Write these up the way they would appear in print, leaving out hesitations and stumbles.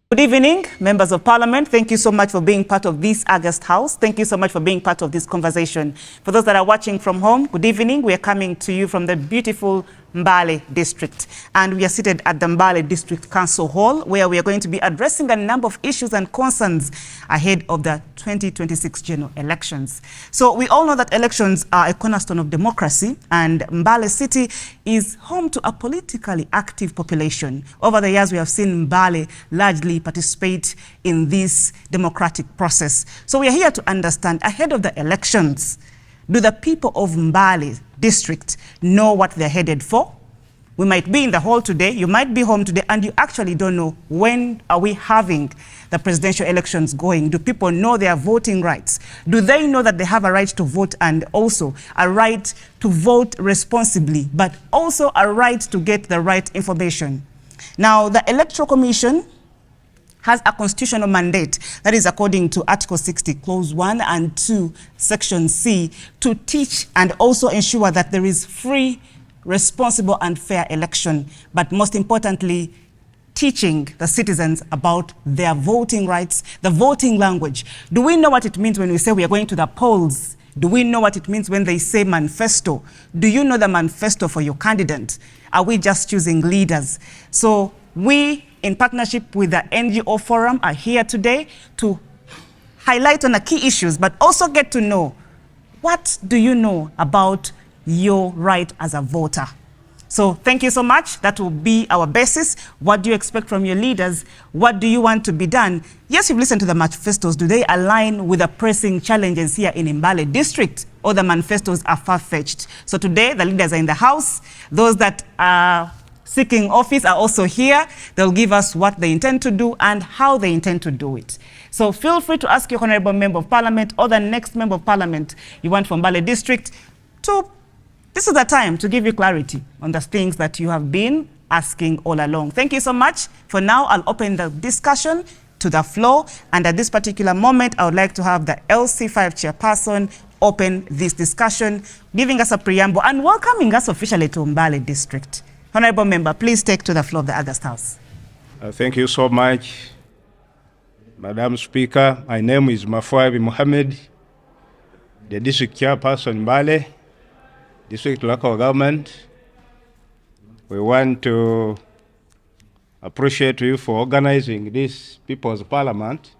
Good evening, members of parliament. Thank you so much for being part of this August House. Thank you so much for being part of this conversation. For those that are watching from home, good evening. We are coming to you from the beautiful Mbale District. And we are seated at the Mbale District Council Hall, where we are going to be addressing a number of issues and concerns ahead of the 2026 general elections. So we all know that elections are a cornerstone of democracy, and Mbale City is home to a politically active population. Over the years, we have seen Mbale largely participate in this democratic process. So we are here to understand, ahead of the elections, do the people of Mbale District know what they're headed for? We might be in the hall today, you might be home today, and you actually don't know when are we having the presidential elections going. Do people know their voting rights? Do they know that they have a right to vote, and also a right to vote responsibly, but also a right to get the right information? Now, the Electoral Commission has a constitutional mandate, that is according to Article 60, Clause 1 and 2, Section C, to teach and also ensure that there is free, responsible and fair election, but most importantly, teaching the citizens about their voting rights, the voting language. Do we know what it means when we say we are going to the polls? Do we know what it means when they say manifesto? Do you know the manifesto for your candidate? Are we just choosing leaders? So we, in partnership with the NGO Forum, are here today to highlight on the key issues, but also get to know, what do you know about your right as a voter? So thank you so much. That will be our basis. What do you expect from your leaders? What do you want to be done? Yes, you've listened to the manifestos. Do they align with the pressing challenges here in Mbale District, or the manifestos are far-fetched? So today, the leaders are in the house. Those that are seeking office are also here. They'll give us what they intend to do and how they intend to do it. So feel free to ask your honorable member of parliament or the next member of parliament you want from Mbale District to, this is the time to give you clarity on the things that you have been asking all along. Thank you so much. For now, I'll open the discussion to the floor. And at this particular moment, I would like to have the LC5 chairperson open this discussion, giving us a preamble and welcoming us officially to Mbale District. Honorable member, please take to the floor of the August House. Thank you so much, Madam Speaker. My name is Mafwabi Mohammed, the district chairperson Mbale District Local Government. We want to appreciate you for organizing this People's Parliament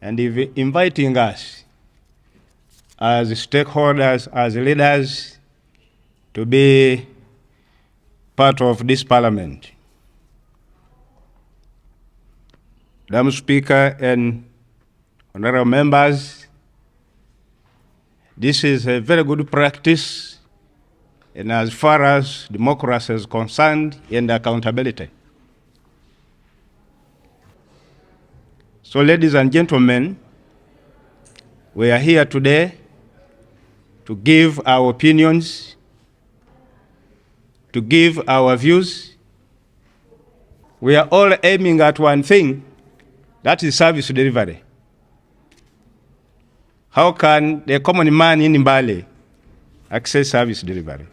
and inviting us as stakeholders, as leaders, to be part of this parliament. Madam Speaker and honorable members, this is a very good practice, and as far as democracy is concerned, and accountability. So, ladies and gentlemen, we are here today to give our opinions, to give our views. We are all aiming at one thing, that is service delivery. How can the common man in Mbale access service delivery?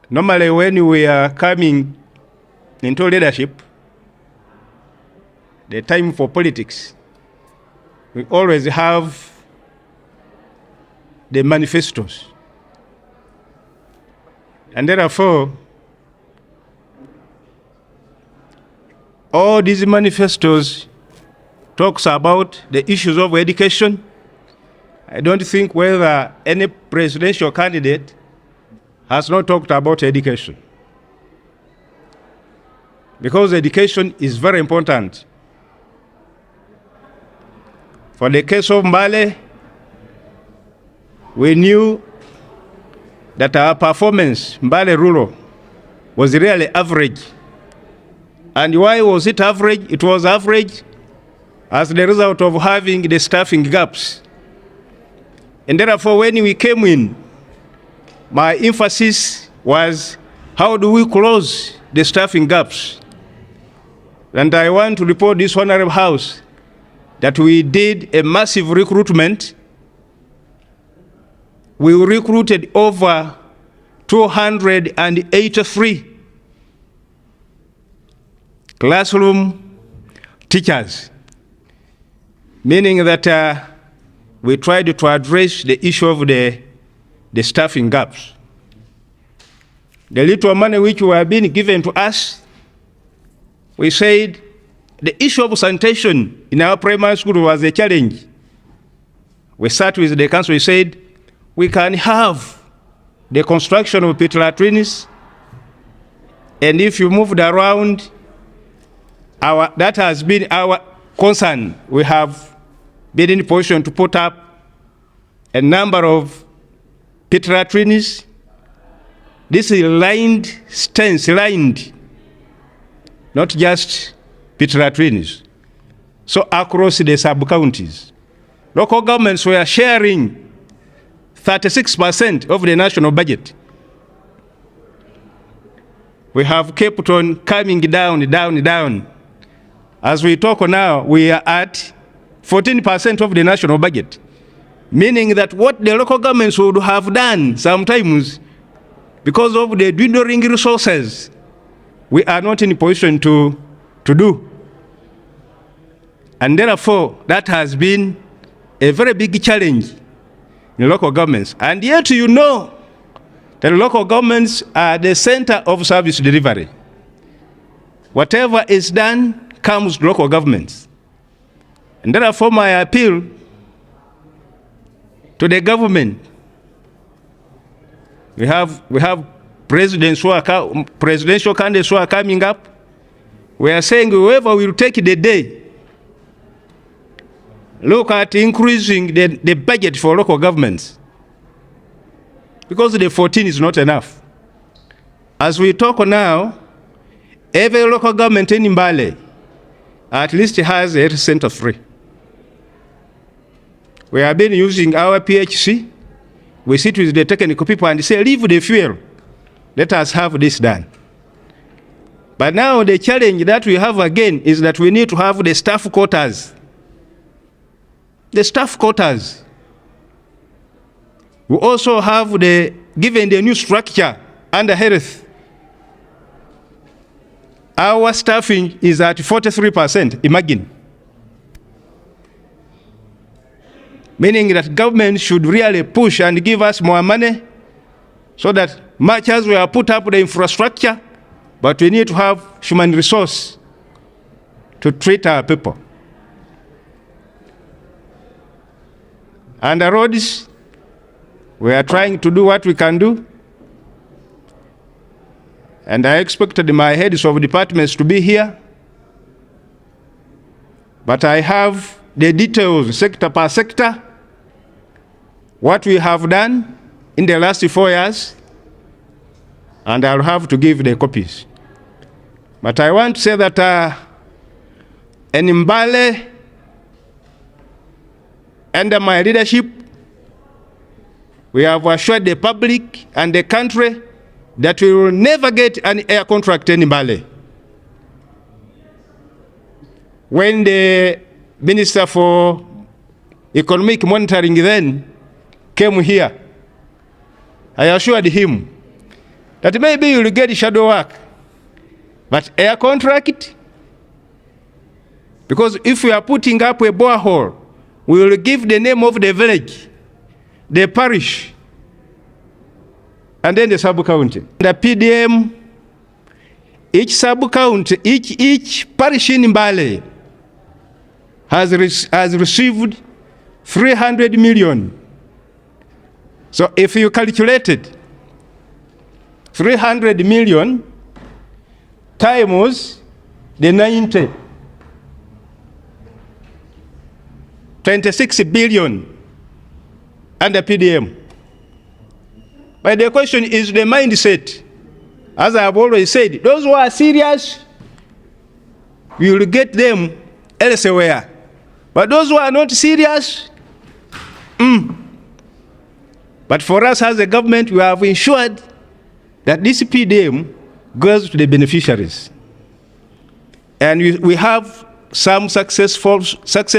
Normally, when we are coming into leadership, the time for politics, we always have the manifestos. And therefore, all these manifestos talks about the issues of education. I don't think whether any presidential candidate has not talked about education, because education is very important. For the case of Mbale, we knew that our performance, Mbale rural, was really average. And why was it average? It was average as the result of having the staffing gaps. And therefore, when we came in, my emphasis was, how do we close the staffing gaps? And I want to report this honorable house that we did a massive recruitment. We recruited over 283 classroom teachers, meaning that we tried to address the issue of the staffing gaps. The little money which were being given to us, we said the issue of sanitation in our primary school was a challenge. We sat with the council, we said, we can have the construction of pit latrines, and if you moved around, that has been our concern. We have been in position to put up a number of pit latrines. This is lined, stands lined, not just pit latrines. So across the sub-counties, local governments were sharing 36% of the national budget. We have kept on coming down, down, down. As we talk now, we are at 14% of the national budget, meaning that what the local governments would have done sometimes, because of the dwindling resources, we are not in a position to do. And therefore, that has been a very big challenge in local governments. And yet you know that local governments are the center of service delivery. Whatever is done comes to local governments. And therefore my appeal to the government, we have presidential candidates who are coming up. We are saying whoever will take the day, look at increasing the budget for local governments, because the 14 is not enough. As we talk now, every local government in Mbale at least has a health center free. We have been using our PHC. We sit with the technical people and say, leave the fuel. Let us have this done. But now the challenge that we have again is that we need to have the staff quarters. The staff quarters. We also have given the new structure under health, our staffing is at 43%, imagine. Meaning that government should really push and give us more money so that much as we have put up the infrastructure, but we need to have human resource to treat our people. And the roads, we are trying to do what we can do. And I expected my heads of departments to be here. But I have the details, sector per sector, what we have done in the last 4 years, and I'll have to give the copies. But I want to say that in Mbale, under my leadership, we have assured the public and the country that we will never get an air contract in Mbale. When the Minister for Economic Monitoring then came here, I assured him that maybe you'll get shadow work, but air contract, because if we are putting up a borehole, we will give the name of the village, the parish, and then the sub-county. The PDM, each sub-county, each parish in Mbale has received 300 million. So if you calculated 300 million times the 90, 26 billion under PDM. But the question is the mindset. As I have always said, those who are serious, we will get them elsewhere. But those who are not serious, But for us as a government, we have ensured that this PDM goes to the beneficiaries. And we have some success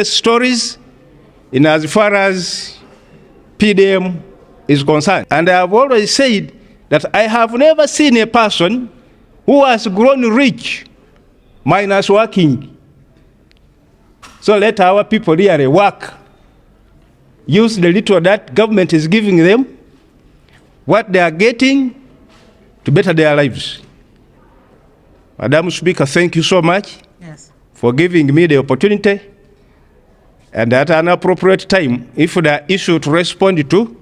stories in as far as PDM is concerned. And I have always said that I have never seen a person who has grown rich minus working. So let our people really work. Use the little that government is giving them, what they are getting, to better their lives. Madam Speaker, thank you so much for giving me the opportunity. And at an appropriate time, if there are issues to respond to,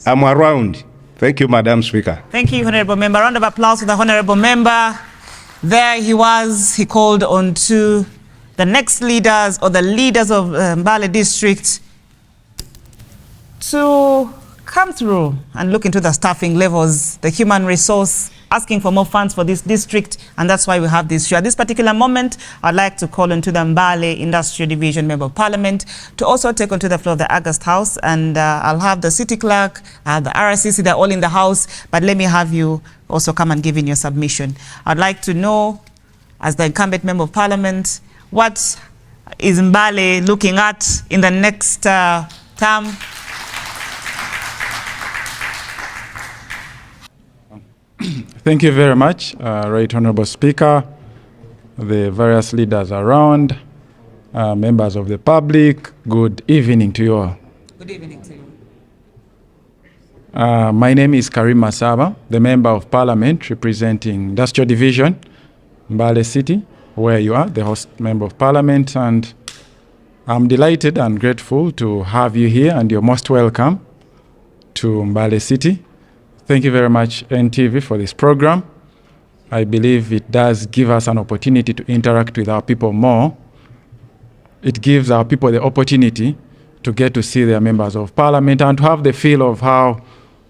I'm around. Thank you, Madam Speaker. Thank you, Honorable Member. Round of applause for the Honorable Member. There he was. He called on to the next leaders or the leaders of Mbale District to come through and look into the staffing levels, the human resource, asking for more funds for this district, and that's why we have this show. At this particular moment, I'd like to call on to the Mbale Industrial Division Member of Parliament to also take onto the floor of the August House, and I'll have the City Clerk, the RCC, they're all in the house, but let me have you also come and give in your submission. I'd like to know, as the incumbent Member of Parliament, what is Mbale looking at in the next term? Thank you very much, Right Honorable Speaker, the various leaders around, members of the public. Good evening to you all. Good evening to you. My name is Karim Masaba, the Member of Parliament representing Industrial Division, Mbale City, where you are, the host Member of Parliament, and I'm delighted and grateful to have you here, and you're most welcome to Mbale City. Thank you very much, NTV, for this program. I believe it does give us an opportunity to interact with our people more. It gives our people the opportunity to get to see their members of Parliament and to have the feel of how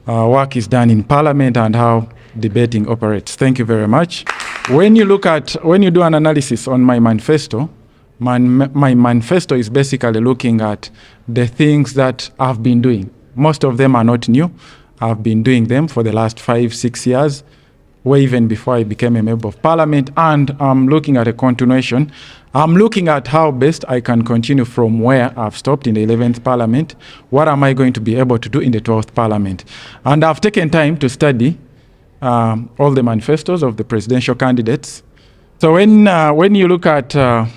work is done in Parliament and how debating operates. Thank you very much. When you do an analysis on my manifesto, my manifesto is basically looking at the things that I've been doing. Most of them are not new. I've been doing them for the last 5-6 years, way even before I became a Member of Parliament, and I'm looking at a continuation. I'm looking at how best I can continue from where I've stopped in the 11th Parliament. What am I going to be able to do in the 12th Parliament? And I've taken time to study all the manifestos of the presidential candidates. So when you look at the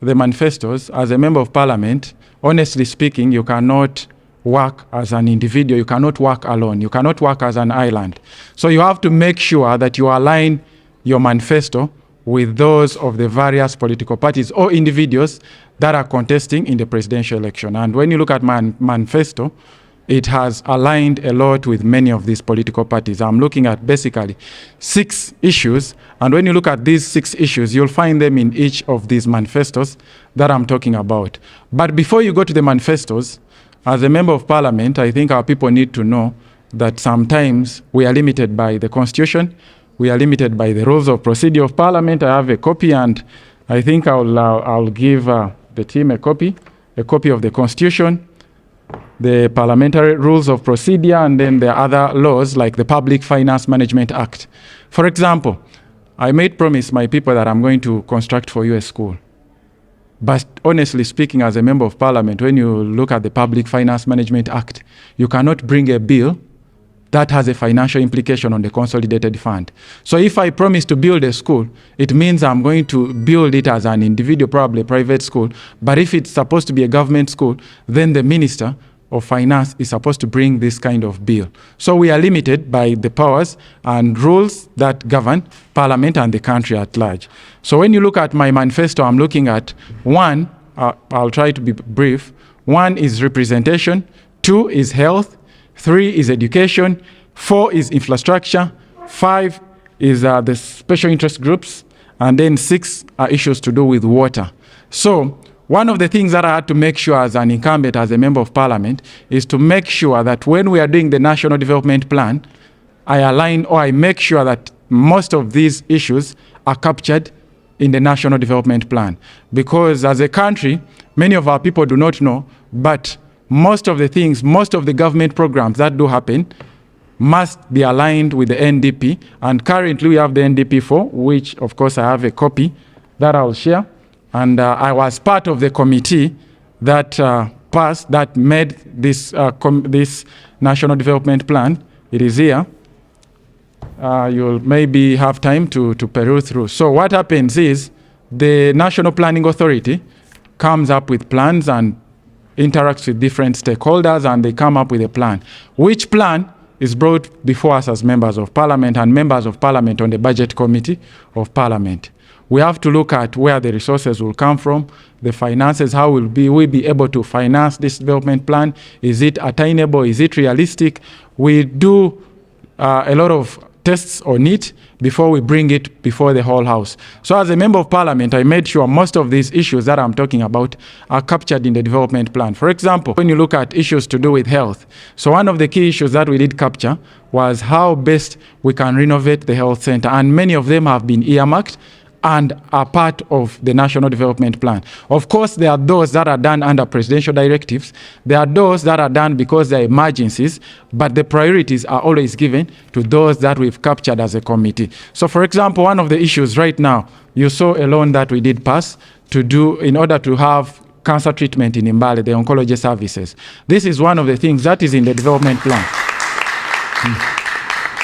manifestos, as a Member of Parliament, honestly speaking, you cannot work as an individual, you cannot work alone, you cannot work as an island. So you have to make sure that you align your manifesto with those of the various political parties or individuals that are contesting in the presidential election. And when you look at my manifesto, it has aligned a lot with many of these political parties. I'm looking at basically 6 issues, and when you look at these 6 issues, you'll find them in each of these manifestos that I'm talking about. But before you go to the manifestos, as a Member of Parliament, I think our people need to know that sometimes we are limited by the Constitution, we are limited by the rules of procedure of Parliament. I have a copy, and I think I'll give the team a copy of the Constitution, the Parliamentary Rules of Procedure, and then the other laws like the Public Finance Management Act. For example, I made promise my people that I'm going to construct for you a school. But honestly speaking, as a Member of Parliament, when you look at the Public Finance Management Act, you cannot bring a bill that has a financial implication on the consolidated fund. So if I promise to build a school, it means I'm going to build it as an individual, probably a private school. But if it's supposed to be a government school, then the Minister of Finance is supposed to bring this kind of bill. So we are limited by the powers and rules that govern Parliament and the country at large. So when you look at my manifesto, I'm looking at 1, I'll try to be brief. 1 is representation, 2 is health, 3 is education, 4 is infrastructure, 5 is the special interest groups, and then 6 are issues to do with water. So one of the things that I had to make sure as an incumbent, as a Member of Parliament, is to make sure that when we are doing the National Development Plan, I align or I make sure that most of these issues are captured in the National Development Plan. Because as a country, many of our people do not know, but most of the things, most of the government programs that do happen must be aligned with the NDP. And currently we have the NDP 4, which of course I have a copy that I'll share. And I was part of the committee that made this this National Development Plan. It is here. You'll maybe have time to peruse through. So what happens is the National Planning Authority comes up with plans and interacts with different stakeholders, and they come up with a plan. Which plan is brought before us as members of parliament and members of parliament on the budget committee of parliament. We have to look at where the resources will come from, the finances, how will we be able to finance this development plan? Is it attainable? Is it realistic? We do a lot of tests on it before we bring it before the whole house. So as a member of parliament, I made sure most of these issues that I'm talking about are captured in the development plan. For example, when you look at issues to do with health, so one of the key issues that we did capture was how best we can renovate the health center, and many of them have been earmarked and are part of the National Development Plan. Of course, there are those that are done under presidential directives. There are those that are done because they're emergencies, but the priorities are always given to those that we've captured as a committee. So for example, one of the issues right now, you saw a loan that we did pass to do in order to have cancer treatment in Mbale, the oncology services. This is one of the things that is in the development plan.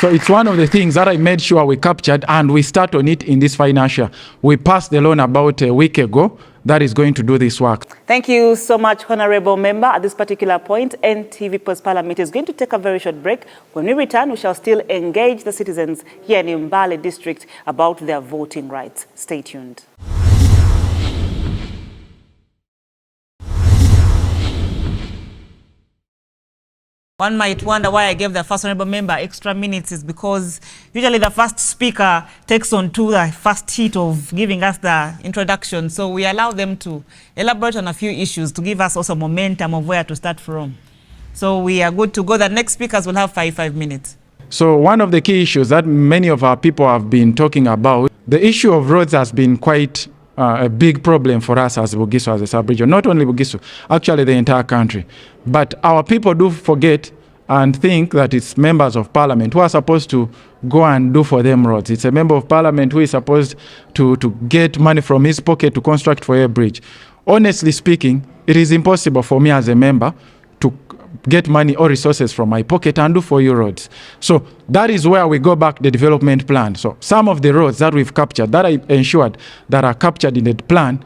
So it's one of the things that I made sure we captured, and we start on it in this financial. We passed the loan about a week ago that is going to do this work. Thank you so much, Honorable Member. At this particular point, NTV Post Parliament is going to take a very short break. When we return, we shall still engage the citizens here in Mbale District about their voting rights. Stay tuned. One might wonder why I gave the first honorable member extra minutes is because usually the first speaker takes on to the first heat of giving us the introduction. So we allow them to elaborate on a few issues to give us also momentum of where to start from. So we are good to go. The next speakers will have 5 minutes. So one of the key issues that many of our people have been talking about, the issue of roads has been quite a big problem for us as Bugisu, as a sub-region. Not only Bugisu, actually the entire country. But our people do forget and think that it's members of parliament who are supposed to go and do for them roads. It's a member of parliament who is supposed to get money from his pocket to construct for a bridge. Honestly speaking, it is impossible for me as a member to get money or resources from my pocket and do for you roads. So that is where we go back the development plan. So some of the roads that we've captured, that I ensured that are captured in the plan,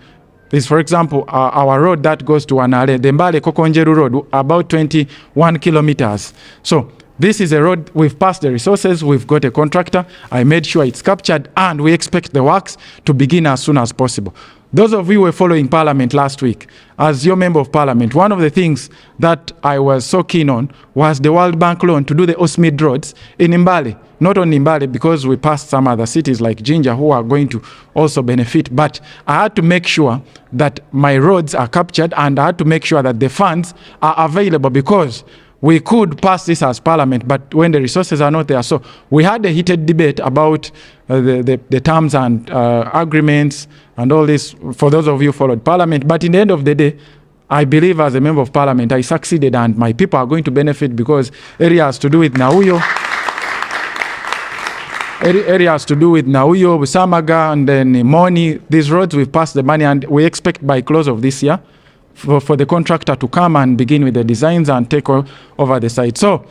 is, for example, our road that goes to Anale, the Mbale Kokonjeru Road, about 21 kilometers. So this is a road, we've passed the resources, we've got a contractor, I made sure it's captured, and we expect the works to begin as soon as possible. Those of you who were following Parliament last week, as your member of Parliament, one of the things that I was so keen on was the World Bank loan to do the Osmid roads in Mbale. Not only Mbale, because we passed some other cities like Jinja who are going to also benefit, but I had to make sure that my roads are captured, and I had to make sure that the funds are available, because we could pass this as Parliament, but when the resources are not there. So we had a heated debate about the terms and agreements and all this, for those of you who followed Parliament. But in the end of the day, I believe as a member of Parliament, I succeeded, and my people are going to benefit, because areas to do with Nauyo, Busamaga, and then Moni, these roads, we've passed the money, and we expect by close of this year for the contractor to come and begin with the designs and take over the site. So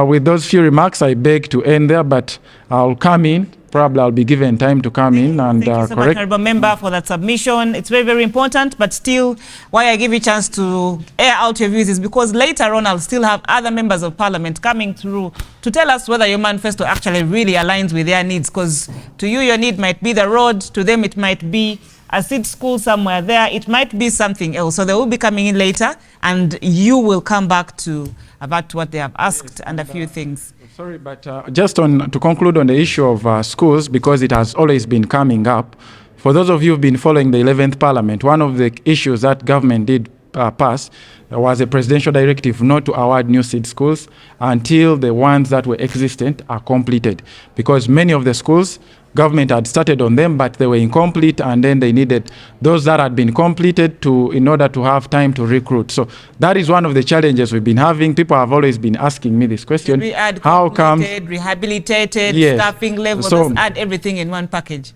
with those few remarks, I beg to end there, but I'll come in. Probably I'll be given time to come in and Thank you so much, Honorable Member, for that submission. It's very, very important, but still, why I give you a chance to air out your views is because later on I'll still have other members of Parliament coming through to tell us whether your manifesto actually really aligns with their needs, because to you, your need might be the road, to them it might be a seed school somewhere there, it might be something else. So they will be coming in later, and you will come back to about what they have asked, and a few things. Sorry, but just to conclude on the issue of schools, because it has always been coming up. For those of you who've been following the 11th Parliament, one of the issues that government did pass was a presidential directive not to award new seed schools until the ones that were existent are completed, because many of the schools, government had started on them, but they were incomplete, and then they needed those that had been completed in order to have time to recruit. So that is one of the challenges we've been having. People have always been asking me this question. We add how come rehabilitated, yes, staffing level, so, let's add everything in one package.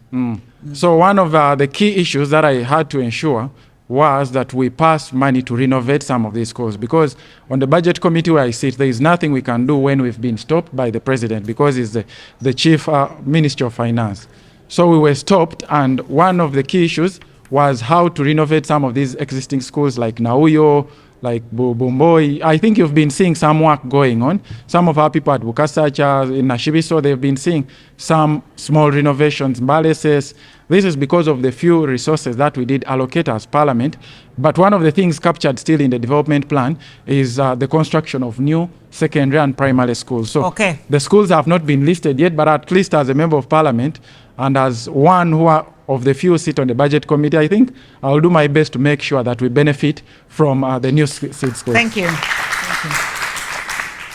So one of the key issues that I had to ensure was that we pass money to renovate some of these schools, because on the budget committee where I sit, there is nothing we can do when we've been stopped by the president, because he's the chief minister of finance. So we were stopped, and one of the key issues was how to renovate some of these existing schools like Nauyo, like Bumboi. I think you've been seeing some work going on. Some of our people at Bukasacha, in Nashibiso, they've been seeing some small renovations. Mbale says this is because of the few resources that we did allocate as Parliament. But one of the things captured still in the development plan is the construction of new secondary and primary schools. So the schools have not been listed yet, but at least as a member of Parliament and as one who are of the few sit on the budget committee, I think I'll do my best to make sure that we benefit from the new seed schools. Thank you. Thank you.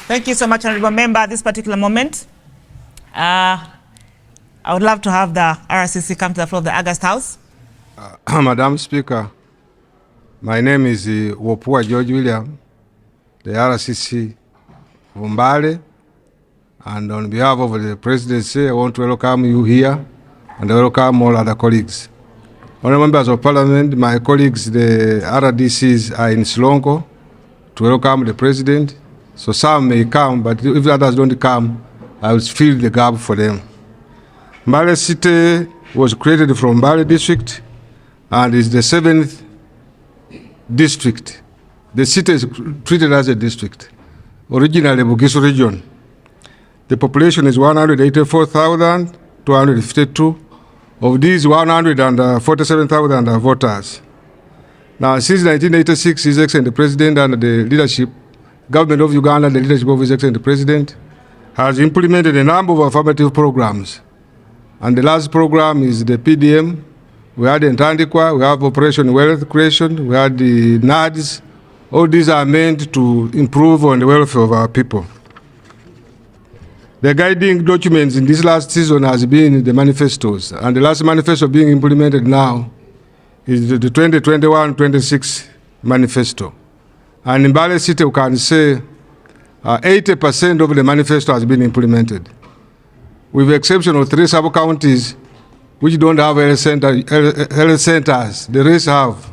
Thank you so much, Honourable Member. At this particular moment, I would love to have the RCC come to the floor of the August House. Madam Speaker, my name is Wopua George William, the RCC of Mbale, and on behalf of the Presidency, I want to welcome you here and welcome all other colleagues. Honourable Members of Parliament, my colleagues, the RDCs are in Silongo to welcome the President. So some may come, but if others don't come, I will fill the gap for them. Mbale City was created from Mbale District and is the 7th district. The city is treated as a district, originally Bugisu region. The population is 184,252. Of these, 147,000 are voters. Now, since 1986, His Excellency the President and the leadership, Government of Uganda, the leadership of His Excellency the President, has implemented a number of affirmative programs. And the last program is the PDM. We had Ntandikwa, we have Operation Wealth Creation, we had the NADS. All these are meant to improve on the welfare of our people. The guiding documents in this last season has been the manifestos, and the last manifesto being implemented now is the 2021-26 manifesto. And in Mbale City, we can say 80% of the manifesto has been implemented, with the exception of 3 sub-counties which don't have health centers. The rest have.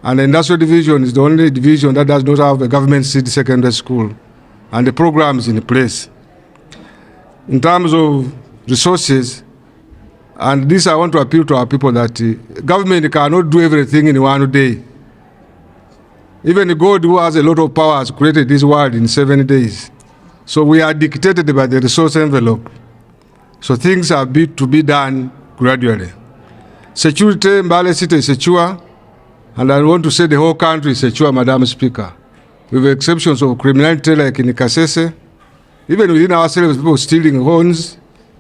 And the industrial division is the only division that does not have a government city secondary school, and the program is in place. In terms of resources, and this I want to appeal to our people that government cannot do everything in one day. Even God, who has a lot of power, has created this world in 7 days. So we are dictated by the resource envelope. So things are to be done gradually. Security, Mbale City is secure, and I want to say the whole country is secure, Madam Speaker, with the exceptions of criminality like in Kasese. Even within ourselves, people stealing horns,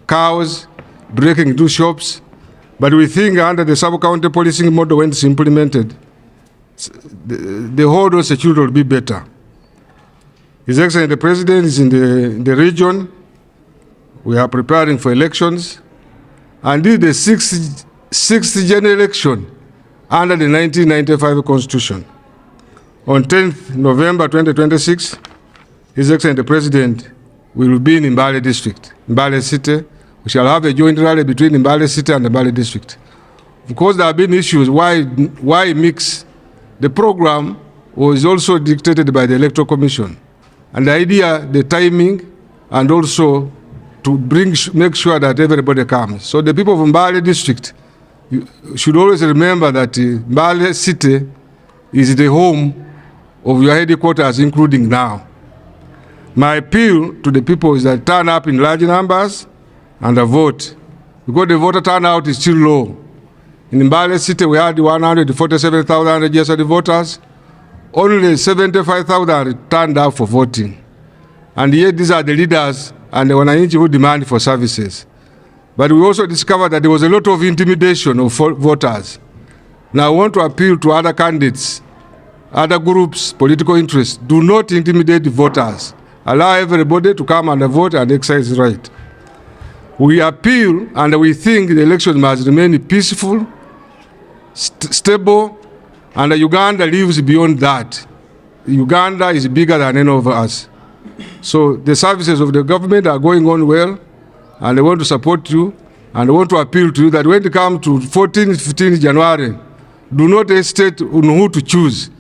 cows, breaking into shops. But we think under the sub-county policing model, when it's implemented, the whole security will be better. His Excellency the President is in the region. We are preparing for elections. And this is the sixth general election under the 1995 Constitution. On 10th November 2026, His Excellency the President will be in Mbale District, Mbale City. We shall have a joint rally between Mbale City and the Mbale District. Of course, there have been issues. Why mix? The program was also dictated by the Electoral Commission. And the idea, the timing, and also to make sure that everybody comes. So the people of Mbale District should always remember that Mbale City is the home of your headquarters, including now. My appeal to the people is that turn up in large numbers and vote, because the voter turnout is still low. In Mbale City, we had 147,000 registered voters. Only 75,000 turned up for voting. And yet these are the leaders and the wananchi who demand for services. But we also discovered that there was a lot of intimidation of voters. Now I want to appeal to other candidates, other groups, political interests. Do not intimidate the voters. Allow everybody to come and vote and exercise right. We appeal and we think the election must remain peaceful, stable, and Uganda lives beyond that. Uganda is bigger than any of us. So the services of the government are going on well, and I want to support you, and I want to appeal to you that when it comes to 14, 15 January, do not hesitate on who to choose.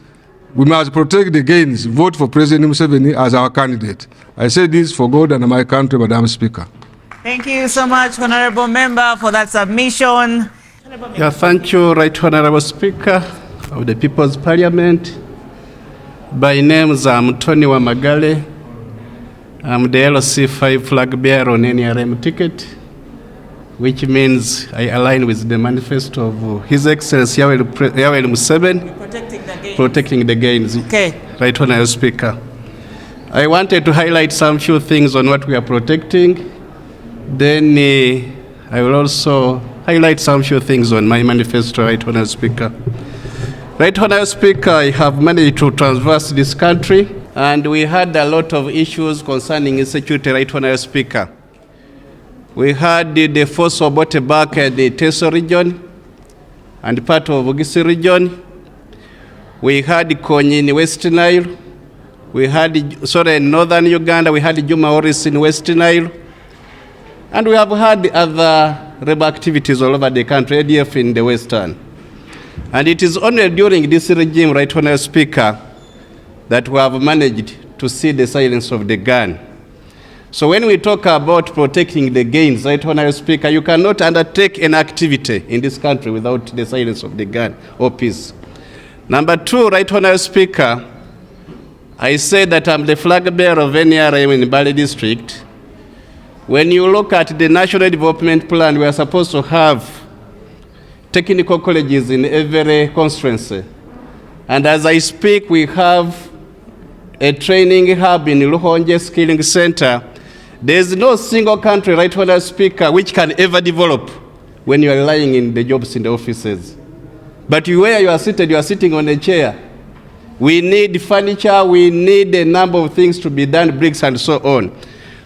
We must protect the gains. Vote for President Museveni as our candidate. I say this for God and my country, Madam Speaker. Thank you so much, Honorable Member, for that submission. Yeah, thank you, Right Honorable Speaker of the People's Parliament. By name, I'm Tony Wamagale. I'm the LC5 flag bearer on NRM ticket, which means I align with the manifesto of His Excellency Yoweri Museveni, protecting the gains. Okay. Right Honorable Speaker. I wanted to highlight some few things on what we are protecting. Then I will also highlight some few things on my manifesto, Right Honorable Speaker. Right Honorable Speaker, I have managed to traverse this country, and we had a lot of issues concerning insecurity, Right Honorable Speaker. We had the force of back at the Teso region and part of Bugisu region. We had Konyi in West Nile. We had, in northern Uganda, we had Juma Oris in West Nile. And we have had other rebel activities all over the country, ADF in the western. And it is only during this regime, Right Honorable Speaker, that we have managed to see the silence of the gun. So when we talk about protecting the gains, Right Honorable Speaker, you cannot undertake an activity in this country without the silence of the gun or peace. Number two, Right Honorable Speaker, I say that I'm the flag bearer of NRM in Mbale District. When you look at the National Development Plan, we are supposed to have technical colleges in every constituency. And as I speak, we have a training hub in Luhonje Skilling Center. There is no single country, Right Honorable Speaker, which can ever develop when you are lying in the jobs in the offices. But where you are sitting on a chair. We need furniture, we need a number of things to be done, bricks and so on.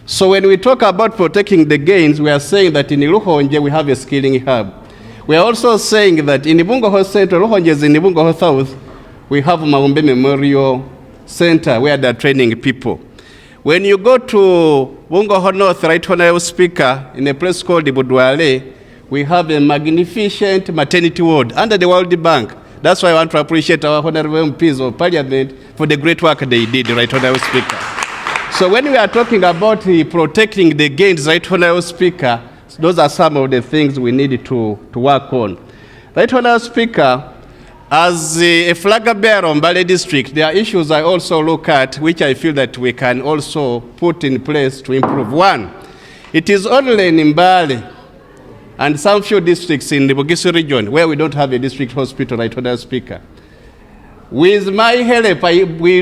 So when we talk about protecting the gains, we are saying that in Luhonje we have a skilling hub. We are also saying that in Ibungoho Central, Luhonje is in Ibungoho South, we have Maumbe Memorial Center where they are training people. When you go to Bungoho North, Right Honorable Speaker, in a place called Budwale, we have a magnificent maternity ward under the World Bank. That's why I want to appreciate our Honorable MPs of Parliament for the great work they did, Right Honorable Speaker. So when we are talking about protecting the gains, Right Honorable Speaker, those are some of the things we need to work on. Right Honorable Speaker, as a flag bearer on Mbale District, there are issues I also look at which I feel that we can also put in place to improve. One, it is only in Mbale and some few districts in the Bugisu region where we don't have a district hospital, Right Honorable Speaker. With my help, we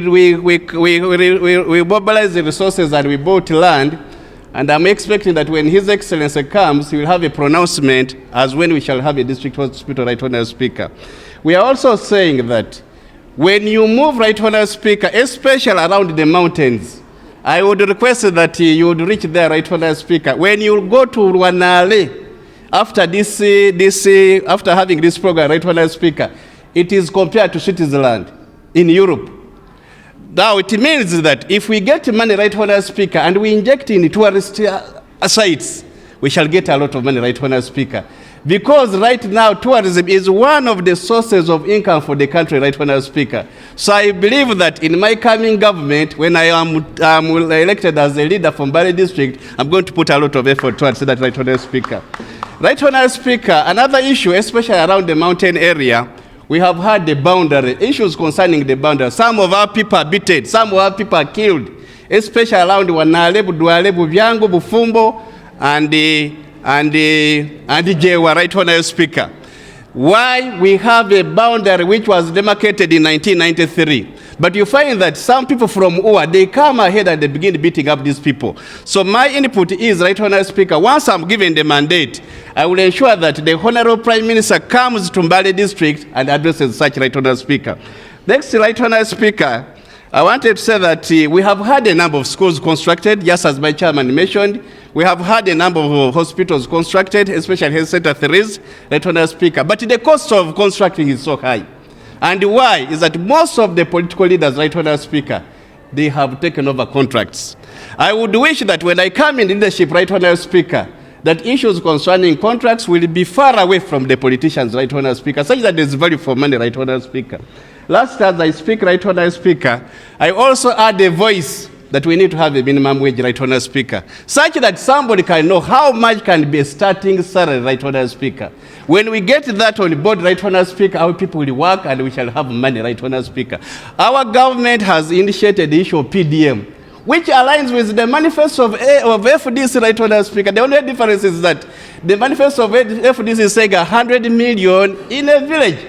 mobilize the resources and we bought land, and I'm expecting that when His Excellency comes, he will have a pronouncement as when we shall have a district hospital, Right Honorable Speaker. We are also saying that when you move, Right Honorable Speaker, especially around the mountains, I would request that you would reach there, Right Honorable Speaker. When you go to Rwanale, after after having this program, Right Honorable Speaker, it is compared to Switzerland in Europe. Now it means that if we get money, Right Honorable Speaker, and we inject in tourist sites, we shall get a lot of money, Right Honorable Speaker. Because right now tourism is one of the sources of income for the country, Right Honorable Speaker. So I believe that in my coming government, when I am elected as a leader from Mbale District, I'm going to put a lot of effort towards that, Right Honorable Speaker. Right Honorable Speaker, another issue, especially around the mountain area, we have had the boundary, issues concerning the boundary. Some of our people are beaten, some of our people are killed, especially around Wanale, Budwale, Buvyango, Bufumbo, and Jewa, Right Honorable Speaker. Why we have a boundary which was demarcated in 1993. But you find that some people from UA, they come ahead and they begin beating up these people. So my input is, Right Honorable Speaker, once I'm given the mandate, I will ensure that the Honorable Prime Minister comes to Mbale District and addresses such, Right Honorable Speaker. Next, Right Honorable Speaker, I wanted to say that we have had a number of schools constructed, just as my chairman mentioned. We have had a number of hospitals constructed, especially Health Center 3s, Right Honorable Speaker. But the cost of constructing is so high. And why? Is that most of the political leaders, Right Honorable Speaker, they have taken over contracts. I would wish that when I come in leadership, Right Honorable Speaker, that issues concerning contracts will be far away from the politicians, Right Honorable Speaker, such that there's value for money, Right Honorable Speaker. Last, as I speak, Right Honorable Speaker, I also add a voice that we need to have a minimum wage, Right Honorable Speaker, such that somebody can know how much can be a starting salary, Right Honorable Speaker. When we get that on board, Right Honourable Speaker, our people will work and we shall have money, Right Honourable Speaker. Our government has initiated the issue of PDM, which aligns with the manifesto of FDC, Right Honourable Speaker. The only difference is that the manifesto of FDC is saying 100 million in a village,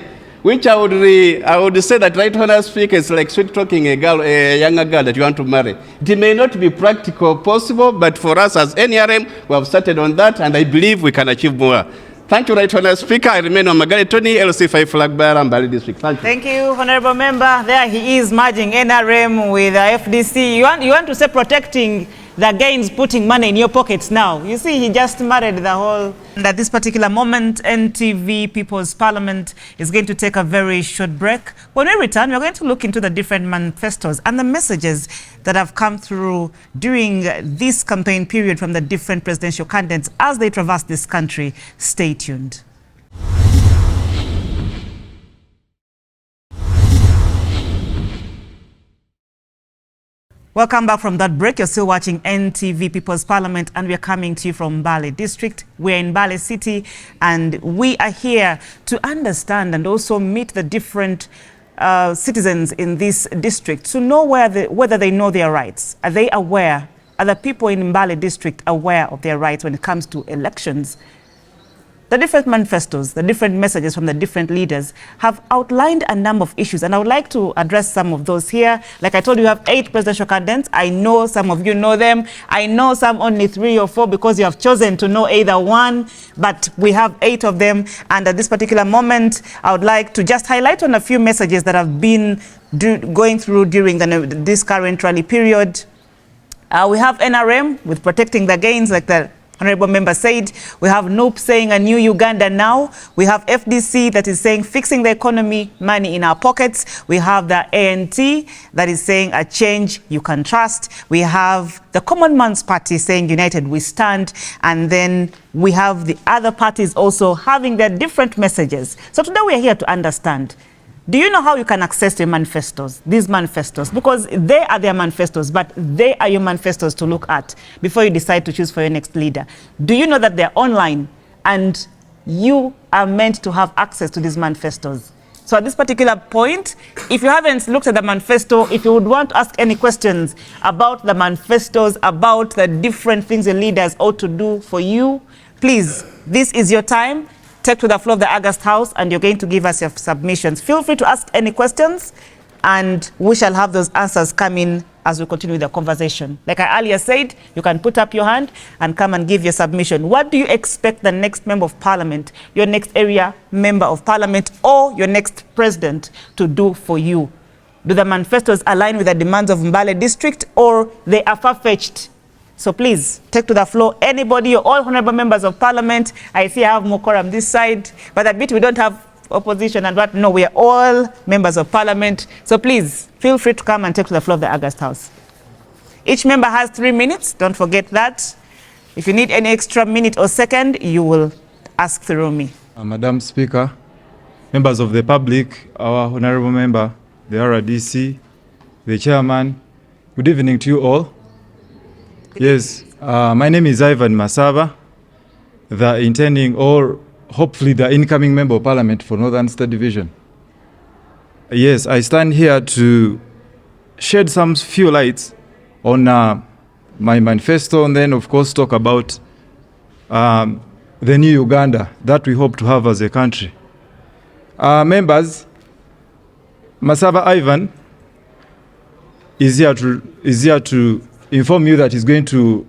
which I would say that Right Honourable Speaker is like sweet talking a younger girl that you want to marry. It may not be practical possible, but for us as NRM, we have started on that, and I believe we can achieve more. Thank you, Right Honourable Speaker. I remain on Mbale Tony, LC5 flag bearer, Mbale District. Thank you. Thank you, Honourable Member. There he is merging NRM with FDC. You want to say protecting the gains, putting money in your pockets now. You see, he just married the whole... And at this particular moment, NTV People's Parliament is going to take a very short break. When we return, we're going to look into the different manifestos and the messages that have come through during this campaign period from the different presidential candidates as they traverse this country. Stay tuned. Welcome back from that break. You're still watching NTV People's Parliament, and we're coming to you from Mbale District. We're in Mbale City, and we are here to understand and also meet the different citizens in this district to know whether they know their rights. Are they aware? Are the people in Mbale District aware of their rights when it comes to elections? The different manifestos, the different messages from the different leaders have outlined a number of issues, and I would like to address some of those here. Like I told you, you have 8 presidential candidates. I know some of you know them. I know some only 3 or 4 because you have chosen to know either one, but we have 8 of them. And at this particular moment, I would like to just highlight on a few messages that have been going through during this current rally period. We have NRM with protecting the gains, like the Honourable Member said. We have NUP saying a new Uganda now. We have FDC that is saying fixing the economy, money in our pockets. We have the ANT that is saying a change you can trust. We have the Common Man's Party saying united we stand. And then we have the other parties also having their different messages. So today we are here to understand. Do you know how you can access your manifestos, these manifestos? Because they are their manifestos, but they are your manifestos to look at before you decide to choose for your next leader. Do you know that they're online and you are meant to have access to these manifestos? So at this particular point, if you haven't looked at the manifesto, if you would want to ask any questions about the manifestos, about the different things your leaders ought to do for you, please, this is your time. Take to the floor of the August House, and you're going to give us your submissions. Feel free to ask any questions, and we shall have those answers come in as we continue the conversation. Like I earlier said, you can put up your hand and come and give your submission. What do you expect the next member of parliament, your next area member of parliament, or your next president to do for you? Do the manifestos align with the demands of Mbale District, or they are far-fetched? So please, take to the floor. Anybody, or all honourable members of parliament. I see I have Mokoram this side, but a bit we don't have opposition and what. No, we are all members of parliament. So please, feel free to come and take to the floor of the August House. Each member has 3 minutes. Don't forget that. If you need any extra minute or second, you will ask through me. Madam Speaker, members of the public, our honourable member, the RDC, the chairman, good evening to you all. Yes, my name is Ivan Masaba, the intending or hopefully the incoming member of parliament for Northern State Division. Yes, I stand here to shed some few lights on my manifesto, and then of course talk about the new Uganda that we hope to have as a country. Members, Masaba Ivan is here to inform you that he's going to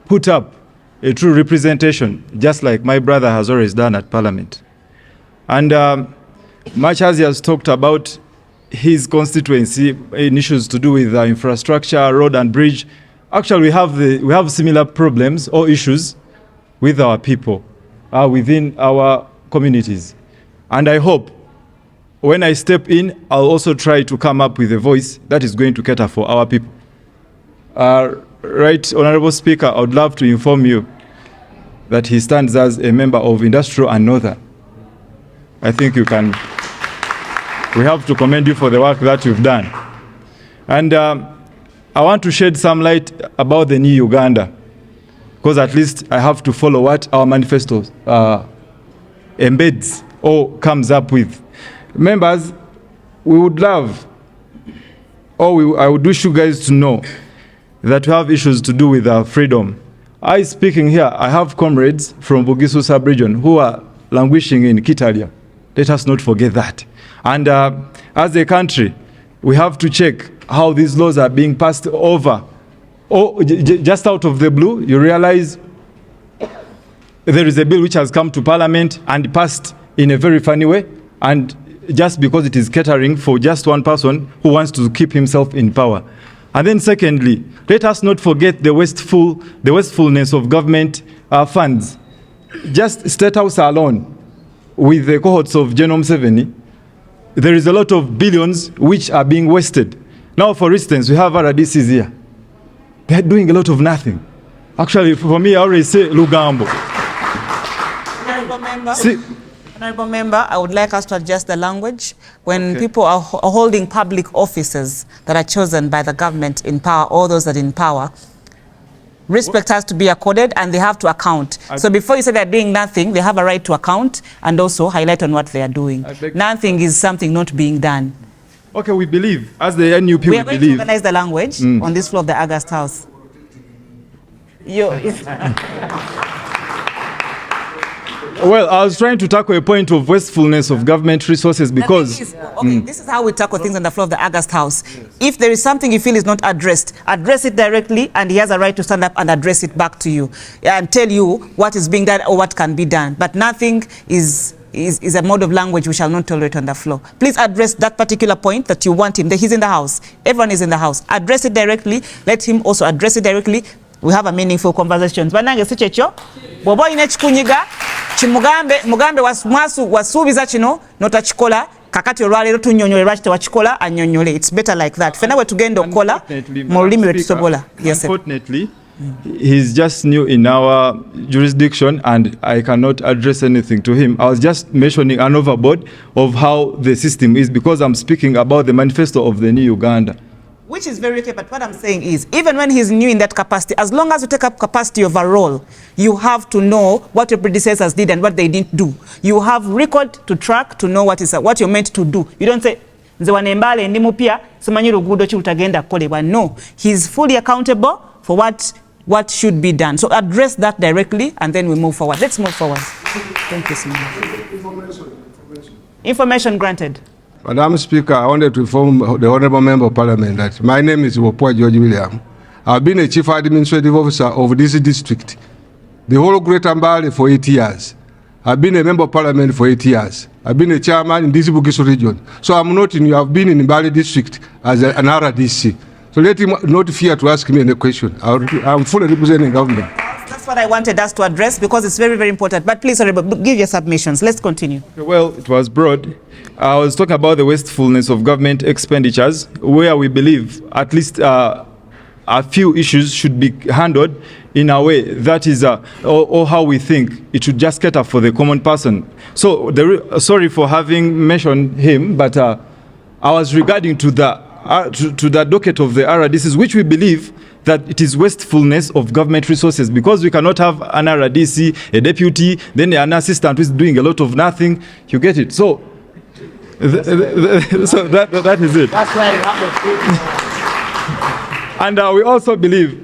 put up a true representation, just like my brother has always done at Parliament. And much as he has talked about his constituency in issues to do with infrastructure, road and bridge, actually we have similar problems or issues with our people within our communities. And I hope when I step in, I'll also try to come up with a voice that is going to cater for our people. Right, Honourable Speaker, I would love to inform you that he stands as a member of Industrial and Northern. I think we have to commend you for the work that you've done. And I want to shed some light about the new Uganda, because at least I have to follow what our manifesto embeds or comes up with. Members, we would love, I would wish you guys to know that we have issues to do with our freedom. Speaking here, I have comrades from Bugisu sub-region who are languishing in Kitalia. Let us not forget that. And as a country, we have to check how these laws are being passed over. Just out of the blue, you realize there is a bill which has come to Parliament and passed in a very funny way, and just because it is catering for just one person who wants to keep himself in power. And then secondly, let us not forget the wastefulness of government funds. Just State House alone, with the cohorts of General Museveni, there is a lot of billions which are being wasted. Now, for instance, we have RDCs here. They're doing a lot of nothing. Actually, for me, I always say Lugambo. Honorable Member, I would like us to adjust the language. When people are holding public offices that are chosen by the government in power, or those that are in power, respect has to be accorded and they have to account. So before you say they're doing nothing, they have a right to account and also highlight on what they are doing. Nothing is something not being done. Okay, we believe, as the NUP, we are going to organize the language on this floor of the August House. Well, I was trying to tackle a point of wastefulness of government resources because... This is how we tackle things on the floor of the August House. If there is something you feel is not addressed, address it directly, and he has a right to stand up and address it back to you and tell you what is being done or what can be done. But nothing is a mode of language we shall not tolerate on the floor. Please address that particular point that you want him. He's in the House. Everyone is in the House. Address it directly. Let him also address it directly. We have a meaningful conversations. Banange sichecho, bobo ine chikunyiga, mugambe wasubiza chino, nota chikola, kakati olwalero tunyonyole lwakite wachikola anyonyole. It's better like that. Fena we tugenda okola, mulimi wetusobola. Yes, unfortunately, he's just new in our jurisdiction and I cannot address anything to him. I was just mentioning an overboard of how the system is because I'm speaking about the manifesto of the new Uganda. Which is very okay, but what I'm saying is, even when he's new in that capacity, as long as you take up capacity of a role, you have to know what your predecessors did and what they didn't do. You have record to track to know what you're meant to do. You don't say, Mbale ndi mupya, simanyi luguudo ki lutagenda kukolebwa. No, he's fully accountable for what should be done. So address that directly and then we move forward. Let's move forward. Thank you so much. Information granted. Madam Speaker, I wanted to inform the Honourable Member of Parliament that my name is Wopua George William. I've been a Chief Administrative Officer of this district, the whole Greater Mbale, for 8 years. I've been a Member of Parliament for 8 years. I've been a Chairman in this Bugisu region. So I'm not in, you have been in Mbale District as an RDC. So let him not fear to ask me any question. I'm fully representing government. That's what I wanted us to address because it's very, very important. But please, give your submissions. Let's continue. Well, it was broad. I was talking about the wastefulness of government expenditures, where we believe at least a few issues should be handled in a way that is, or how we think it should just cater for the common person. So, sorry for having mentioned him, but I was regarding to the docket of the RDCs, which we believe that it is wastefulness of government resources because we cannot have an RDC, a deputy, then an assistant who is doing a lot of nothing. You get it? So, so that is it. That's right. And we also believe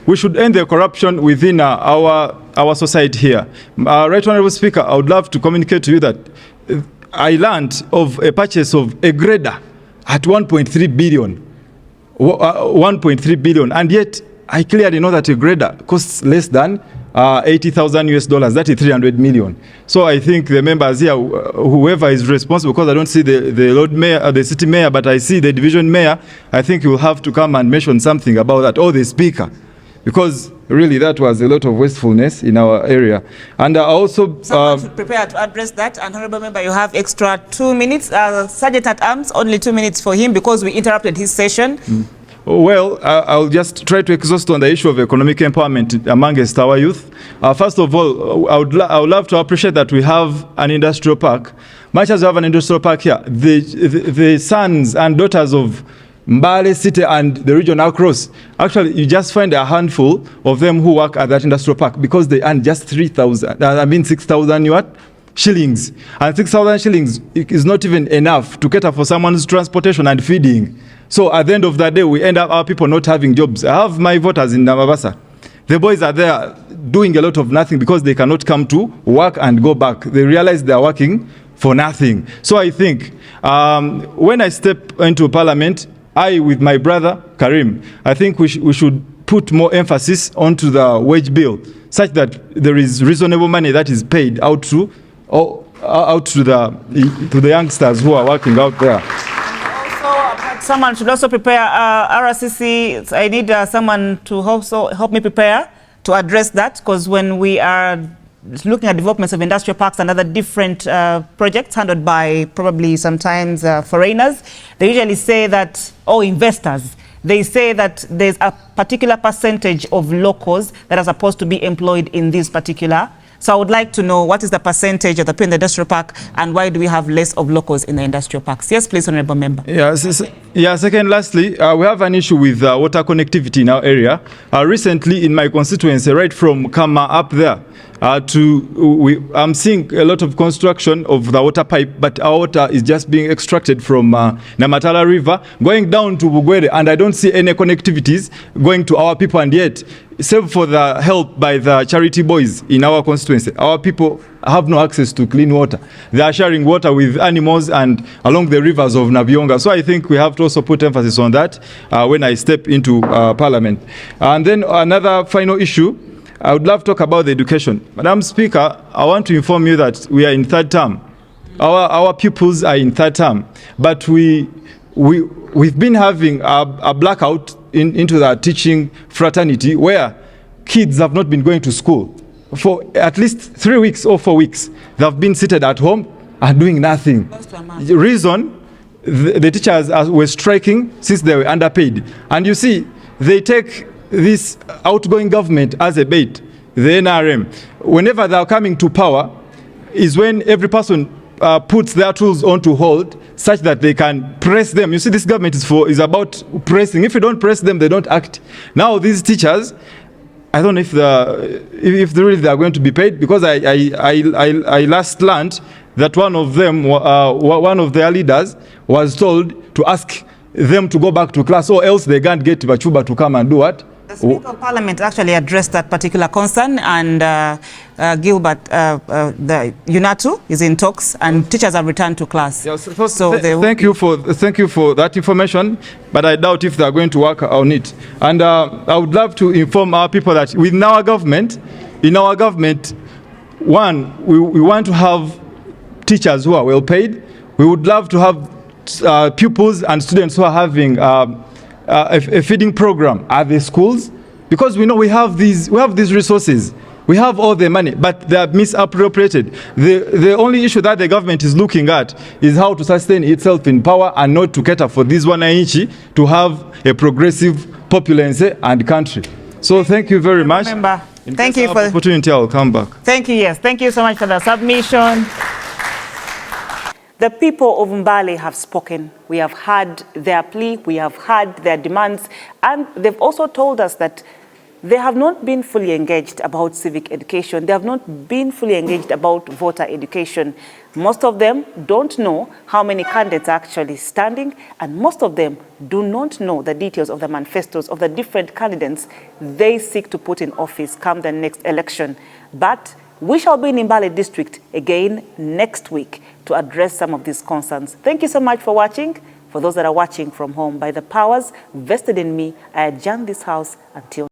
we should end the corruption within our society here. Right Honourable Speaker, I would love to communicate to you that I learned of a purchase of a grader at 1.3 billion. 1.3 billion, and yet I clearly know that a grader costs less than $80,000 that is 300 million. So I think the members here, whoever is responsible, because I don't see the Lord Mayor, the city mayor, but I see the division mayor, I think you will have to come and mention something about that, or the speaker, because really that was a lot of wastefulness in our area. And I also someone should prepare to address that. And Honourable Member, you have extra 2 minutes. Sergeant at Arms, only 2 minutes for him because we interrupted his session. Well, I'll just try to exhaust on the issue of economic empowerment amongst our youth. First of all, I would love to appreciate that we have an industrial park. Much as we have an industrial park here, the sons and daughters of Mbale City and the region across, actually you just find a handful of them who work at that industrial park because they earn just 6,000 shillings, and 6,000 shillings is not even enough to cater for someone's transportation and feeding. So at the end of the day, we end up our people not having jobs. I have my voters in Namabasa. The boys are there doing a lot of nothing because they cannot come to work and go back. They realize they are working for nothing. So I think when I step into parliament, I with my brother Karim, I think we should put more emphasis onto the wage bill, such that there is reasonable money that is paid out to the youngsters who are working out there. Someone should also prepare RCC. I need someone to also help me prepare to address that, because when we are looking at developments of industrial parks and other different projects handled by probably sometimes foreigners, they usually say that, or investors, they say that there's a particular percentage of locals that are supposed to be employed in this particular. So I would like to know what is the percentage of the people in the industrial park, and why do we have less of locals in the industrial parks? Yes, please, Honorable Member. Second, lastly, we have an issue with water connectivity in our area. Recently, in my constituency, right from Kama up there, I'm seeing a lot of construction of the water pipe, but our water is just being extracted from Namatala River, going down to Bugwere, and I don't see any connectivities going to our people, and yet, save for the help by the charity boys in our constituency, our people have no access to clean water. They are sharing water with animals and along the rivers of Nabionga. So I think we have to also put emphasis on that when I step into parliament. And then another final issue, I would love to talk about the education. Madam Speaker, I want to inform you that we are in third term. Our pupils are in third term, but we've been having a blackout into the teaching fraternity, where kids have not been going to school for at least 3 weeks or 4 weeks. They have been seated at home and doing nothing. The reason, the teachers were striking since they were underpaid. And you see, they take this outgoing government as a bait, the NRM. Whenever they are coming to power is when every person puts their tools onto hold, such that they can press them. You see, this government is about pressing. If you don't press them, they don't act. Now these teachers, I don't know if they are going to be paid, because I last learned that one of them, one of their leaders, was told to ask them to go back to class, or else they can't get Bachuba to come and do what? The Speaker of Parliament actually addressed that particular concern, and Gilbert, the UNATU is in talks, and teachers have returned to class. Yes, thank you for that information, but I doubt if they are going to work on it. And I would love to inform our people that in our government, one, we want to have teachers who are well paid. We would love to have pupils and students who are having a feeding program at the schools, because we know we have these resources. We have all the money, but they are misappropriated. The only issue that the government is looking at is how to sustain itself in power, and not to cater for this wananchi to have a progressive populace and country. So thank you very much. Remember, thank you for the opportunity. I'll come back. Thank you. Yes, thank you so much for the submission. The people of Mbale have spoken. We have heard their plea, we have heard their demands, and they've also told us that they have not been fully engaged about civic education. They have not been fully engaged about voter education. Most of them don't know how many candidates are actually standing, and most of them do not know the details of the manifestos of the different candidates they seek to put in office come the next election. But we shall be in Mbale District again next week to address some of these concerns. Thank you so much for watching. For those that are watching from home, by the powers vested in me, I adjourn this house until